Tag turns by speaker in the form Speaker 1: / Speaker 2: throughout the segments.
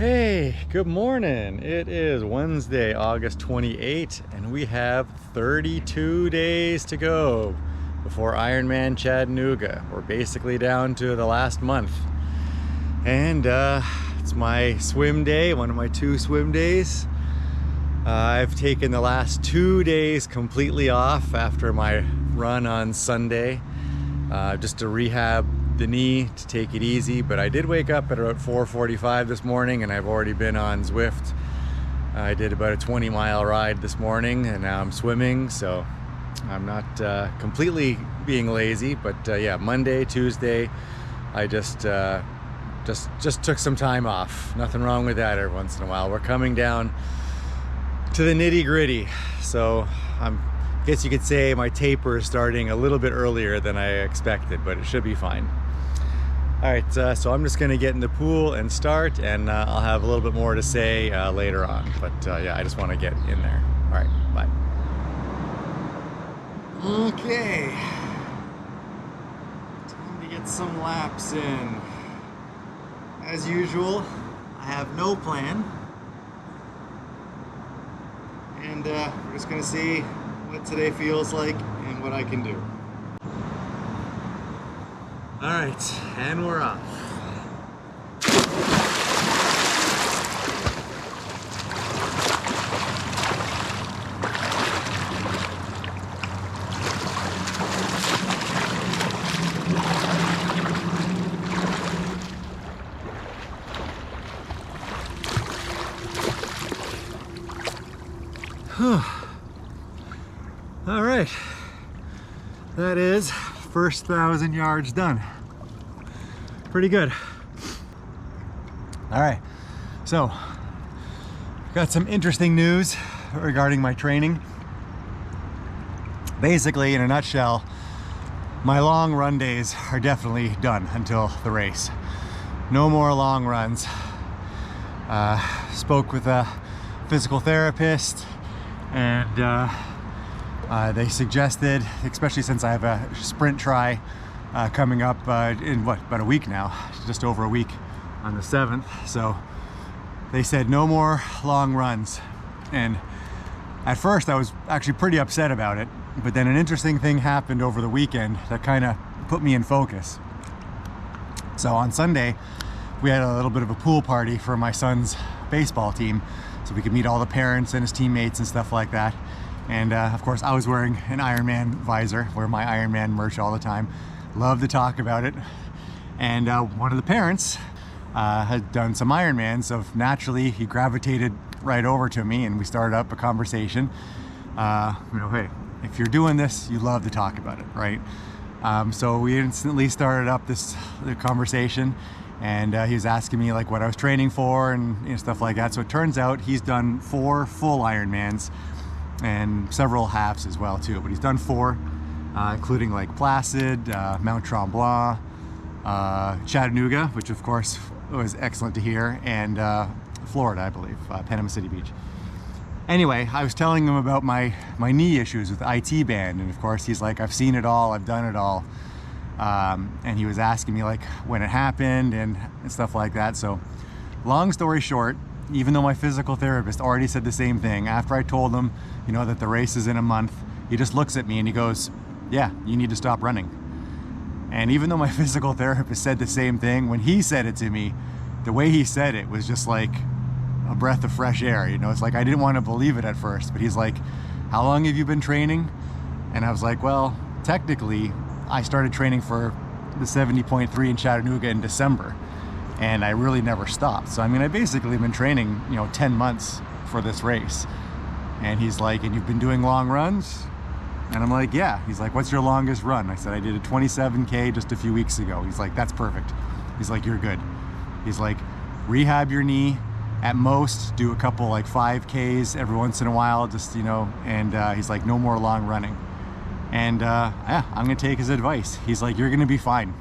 Speaker 1: Hey, good morning. It is Wednesday, August 28th, and we have 32 days to go before Ironman Chattanooga. We're basically down to the last month. And it's my swim day, one of my 2 swim days. I've taken the last 2 days completely off after my run on Sunday, just to rehab the knee, to take it easy. But I did wake up at about 4:45 this morning, and I've already been on Zwift. I did about a 20-mile ride this morning, and now I'm swimming, so I'm not completely being lazy. But yeah, Monday, Tuesday, I just took some time off. Nothing wrong with that every once in a while. We're coming down to the nitty-gritty, so I guess you could say my taper is starting a little bit earlier than I expected, but it should be fine. All right, so I'm just gonna get in the pool and start, and I'll have a little bit more to say later on. But yeah, I just wanna get in there. All right, bye. Okay, time to get some laps in. As usual, I have no plan. And we're just gonna see what today feels like and what I can do. All right, and we're off. All right, that is first 1,000 yards done. Pretty good. All right, so got some interesting news regarding my training. Basically, in a nutshell, my long run days are definitely done until the race. No more long runs. Spoke with a physical therapist, and they suggested, especially since I have a sprint try coming up in about a week now, just over a week, on the 7th. So they said no more long runs. And at first I was actually pretty upset about it, but then an interesting thing happened over the weekend that kind of put me in focus. So on Sunday, we had a little bit of a pool party for my son's baseball team, so we could meet all the parents and his teammates and stuff like that. And of course, I was wearing an IronMan visor, wear my IronMan merch all the time. Love to talk about it. And one of the parents had done some Ironman, so naturally he gravitated right over to me, and we started up a conversation. You know, hey, if you're doing this, you love to talk about it, right? So we instantly started up the conversation, and he was asking me like what I was training for and stuff like that. So it turns out he's done 4 full Ironmans and several halves as well too, but he's done 4, including like Placid, Mount Tremblant, Chattanooga, which of course was excellent to hear, and Florida, I believe, Panama City Beach. Anyway, I was telling him about my knee issues with the IT band, and of course he's like, I've seen it all, I've done it all. And he was asking me like when it happened and stuff like that. So long story short, even though my physical therapist already said the same thing, after I told him, you know, that the race is in a month, he just looks at me and he goes, yeah, you need to stop running. And even though my physical therapist said the same thing, when he said it to me, the way he said it was just like a breath of fresh air. You know, it's like I didn't want to believe it at first, but he's like, how long have you been training? And I was like, well, technically I started training for the 70.3 in Chattanooga in December, and I really never stopped. So I mean, I basically been training, you know, 10 months for this race. And he's like, and you've been doing long runs? And I'm like, yeah. He's like, what's your longest run? I said, I did a 27K just a few weeks ago. He's like, that's perfect. He's like, you're good. He's like, rehab your knee, at most do a couple like 5Ks every once in a while, just, you know, and he's like, no more long running. And yeah, I'm gonna take his advice. He's like, you're gonna be fine.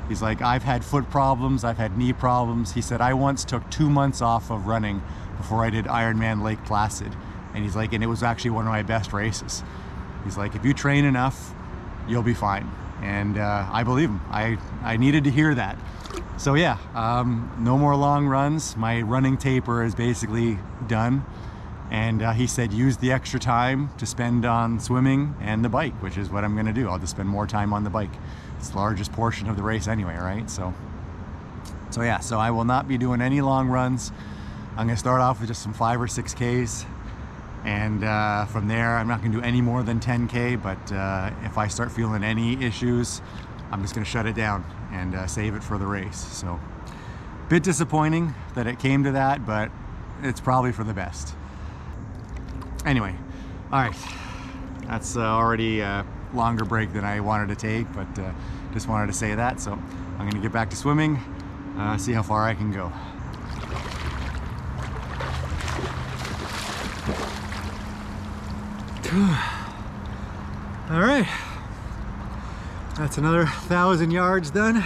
Speaker 1: He's like, I've had foot problems, I've had knee problems. He said, I once took 2 months off of running before I did Ironman Lake Placid. And he's like, and it was actually one of my best races. He's like, if you train enough, you'll be fine. And I believe him. I needed to hear that. So yeah, no more long runs. My running taper is basically done. And he said use the extra time to spend on swimming and the bike, which is what I'm gonna do. I'll just spend more time on the bike. It's the largest portion of the race anyway, right? So yeah, so I will not be doing any long runs. I'm gonna start off with just some 5 or 6Ks. And from there, I'm not gonna do any more than 10K, but if I start feeling any issues, I'm just gonna shut it down and save it for the race. So, bit disappointing that it came to that, but it's probably for the best. Anyway, all right, that's already a longer break than I wanted to take, but just wanted to say that. So I'm gonna get back to swimming, see how far I can go. All right, that's another 1,000 yards done,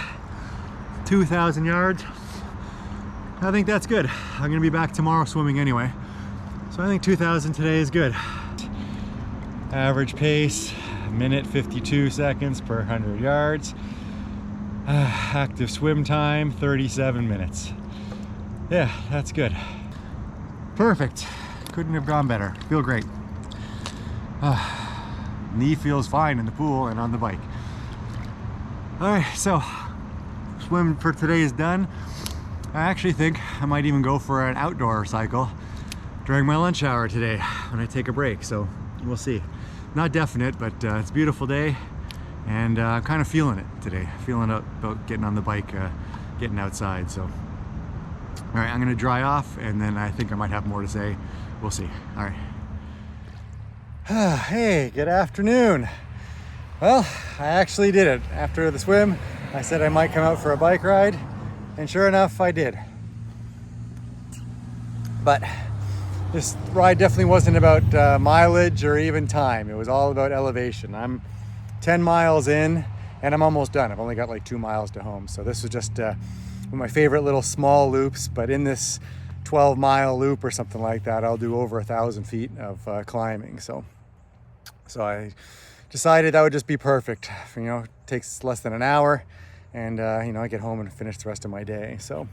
Speaker 1: 2,000 yards. I think that's good. I'm gonna be back tomorrow swimming anyway. So I think 2,000 today is good. Average pace, 1:52 seconds per 100 yards. Active swim time, 37 minutes. Yeah, that's good. Perfect. Couldn't have gone better. Feel great. Knee feels fine in the pool and on the bike. All right, so swim for today is done. I actually think I might even go for an outdoor cycle during my lunch hour today when I take a break, so we'll see. Not definite, but it's a beautiful day, and I'm kind of feeling it today. Feeling about getting on the bike, getting outside. So, all right, I'm gonna dry off, and then I think I might have more to say. We'll see. All right. Hey, good afternoon. Well, I actually did it. After the swim, I said I might come out for a bike ride, and sure enough, I did. But this ride definitely wasn't about mileage or even time. It was all about elevation. I'm 10 miles in and I'm almost done. I've only got like 2 miles to home. So this was just one of my favorite little small loops, but in this 12-mile loop or something like that, I'll do over 1,000 feet of climbing. So I decided that would just be perfect. You know, it takes less than an hour, and you know, I get home and finish the rest of my day. So,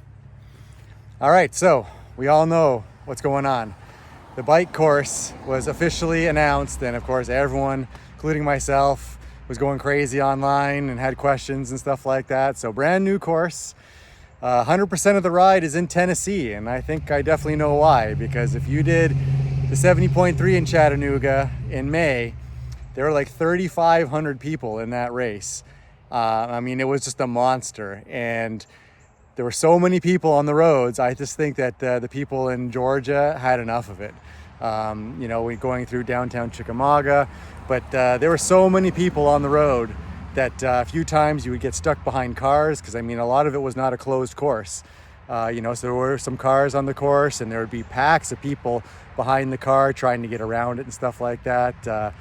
Speaker 1: all right, so we all know what's going on. The bike course was officially announced, and of course everyone, including myself, was going crazy online and had questions and stuff like that. So brand new course. 100% of the ride is in Tennessee, and I think I definitely know why, because if you did the 70.3 in Chattanooga in May, there were like 3,500 people in that race. I mean, it was just a monster, and there were so many people on the roads. I just think that the people in Georgia had enough of it. You know, we're going through downtown Chickamauga, but there were so many people on the road that a few times you would get stuck behind cars, because I mean, a lot of it was not a closed course. You know, so there were some cars on the course, and there would be packs of people behind the car trying to get around it and stuff like that.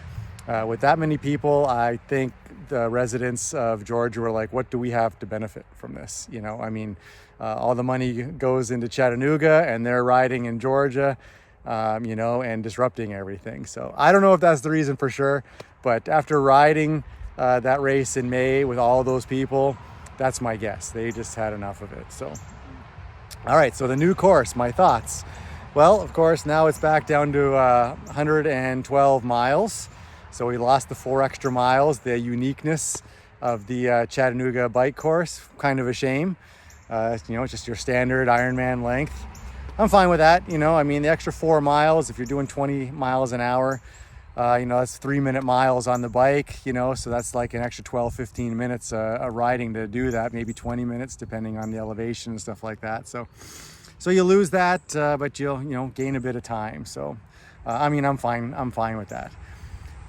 Speaker 1: With that many people, I think the residents of Georgia were like, what do we have to benefit from this? You know, I mean, all the money goes into Chattanooga, and they're riding in Georgia, you know, and disrupting everything. So I don't know if that's the reason for sure, but after riding that race in May with all those people, that's my guess. They just had enough of it. So, all right, so the new course, my thoughts. Well, of course, now it's back down to 112 miles. So we lost the 4 extra miles, the uniqueness of the Chattanooga bike course. Kind of a shame. You know, it's just your standard Ironman length. I'm fine with that. You know, I mean, the extra 4 miles, if you're doing 20 miles an hour, you know, that's 3-minute miles on the bike, you know, so that's like an extra 12, 15 minutes of riding to do that, maybe 20 minutes, depending on the elevation and stuff like that. So you lose that, but you'll, you know, gain a bit of time. So, I mean, I'm fine with that.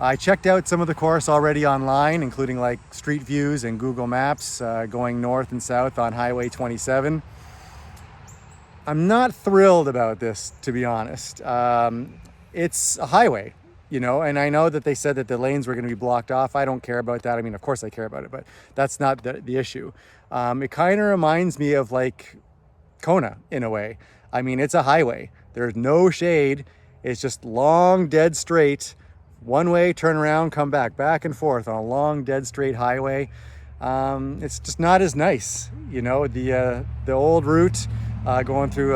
Speaker 1: I checked out some of the course already online, including like Street Views and Google Maps, going north and south on Highway 27. I'm not thrilled about this, to be honest. It's a highway, you know, and I know that they said that the lanes were going to be blocked off. I don't care about that. I mean, of course I care about it, but that's not the issue. It kind of reminds me of like Kona in a way. I mean, it's a highway. There's no shade. It's just long, dead straight, one way, turn around, come back and forth on a long, dead straight highway. it's just not as nice. You know, the old route going through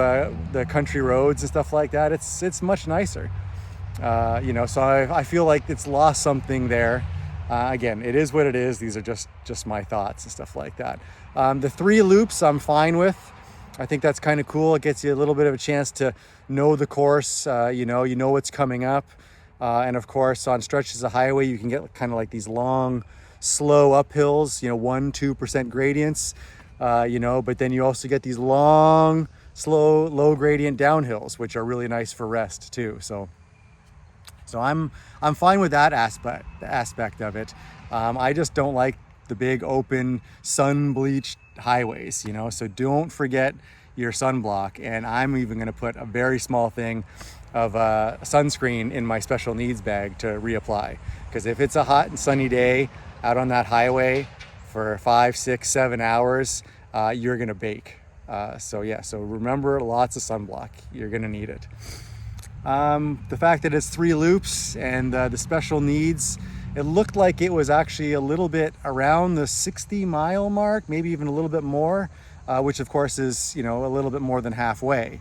Speaker 1: the country roads and stuff like that, it's much nicer. You know, so I feel like it's lost something there. Again, it is what it is. These are just my thoughts and stuff like that. The 3 loops I'm fine with. I think that's kind of cool. It gets you a little bit of a chance to know the course. You know what's coming up. And of course, on stretches of highway, you can get kind of like these long, slow uphills, 1-2% gradients, but then you also get these long, slow, low gradient downhills, which are really nice for rest too. So I'm fine with that aspect of it. I just don't like the big open sun bleached highways, so don't forget your sunblock. And I'm even going to put a very small thing of sunscreen in my special needs bag to reapply, because if it's a hot and sunny day out on that highway for 5, 6, 7 hours, you're going to bake. So remember, lots of sunblock. You're going to need it. The fact that it's 3 loops and the special needs, it looked like it was actually a little bit around the 60-mile mark, maybe even a little bit more, which of course is, a little bit more than halfway.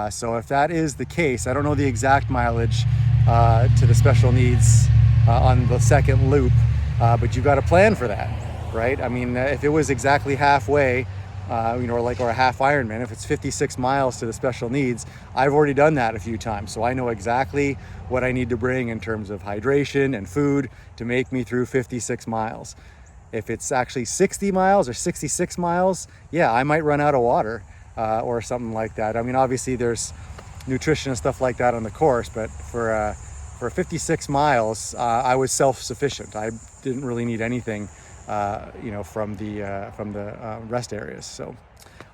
Speaker 1: So if that is the case, I don't know the exact mileage to the special needs on the second loop, but you've got to plan for that, right? I mean, if it was exactly halfway, or a half Ironman, if it's 56 miles to the special needs, I've already done that a few times. So I know exactly what I need to bring in terms of hydration and food to make me through 56 miles. If it's actually 60 miles or 66 miles, yeah, I might run out of water or something like that. I mean, obviously there's nutrition and stuff like that on the course, but for 56 miles, I was self-sufficient. I didn't really need anything from the rest areas. So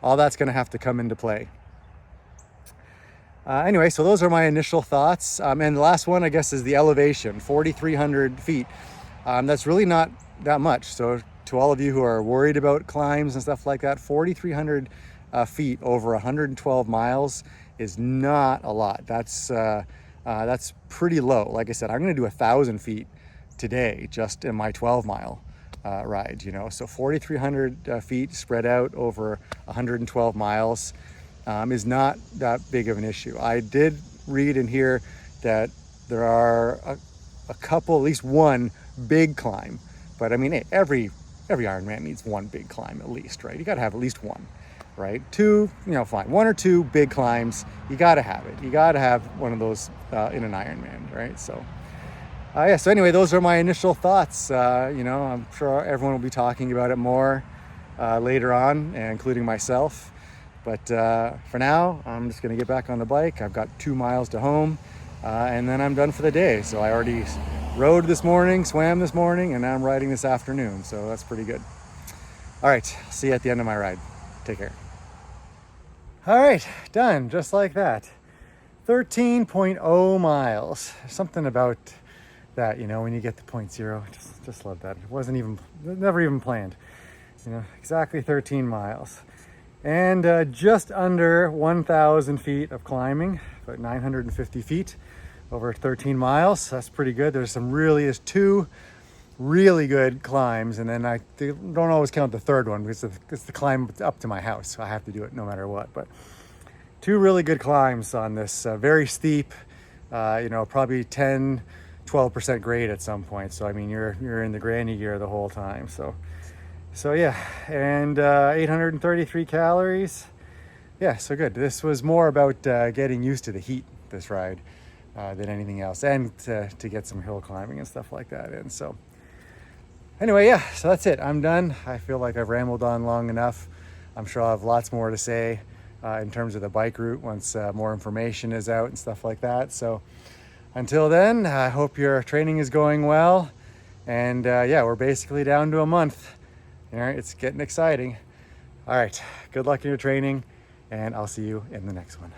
Speaker 1: all that's going to have to come into play. Anyway, so those are my initial thoughts. And the last one, I guess, is the elevation, 4,300 feet. That's really not that much. So to all of you who are worried about climbs and stuff like that, 4,300 feet over 112 miles is not a lot. That's pretty low. Like I said, I'm going to do 1,000 feet today just in my 12-mile ride, so 4,300 feet spread out over 112 miles is not that big of an issue. I did read and hear that there are a couple, at least one big climb, but I mean, hey, every Ironman needs one big climb at least, right? You got to have at least one, right? 2, fine. 1 or 2 big climbs, you got to have it. You got to have one of those in an Ironman, right? So anyway, those are my initial thoughts. I'm sure everyone will be talking about it more later on, including myself. But for now, I'm just going to get back on the bike. I've got 2 miles to home, and then I'm done for the day. So I already rode this morning, swam this morning, and now I'm riding this afternoon. So that's pretty good. All right, see you at the end of my ride. Take care. All right, done, just like that. 13.0 miles. Something about that, when you get to 0.0, just love that. Never even planned, exactly 13 miles. And just under 1,000 feet of climbing, about 950 feet over 13 miles. That's pretty good. There's 2 really good climbs, and then I don't always count the third one because it's the climb up to my house, so I have to do it no matter what. But 2 really good climbs on this very steep, probably 10-12% grade at some point. So I mean, you're in the granny gear the whole time. So yeah, and 833 calories. Yeah, so good. This was more about getting used to the heat, this ride, than anything else, and to get some hill climbing and stuff like that in. So anyway, yeah, so that's it. I'm done. I feel like I've rambled on long enough. I'm sure I'll have lots more to say in terms of the bike route once more information is out and stuff like that. So until then, I hope your training is going well. And we're basically down to a month. All right, it's getting exciting. All right, good luck in your training, and I'll see you in the next one.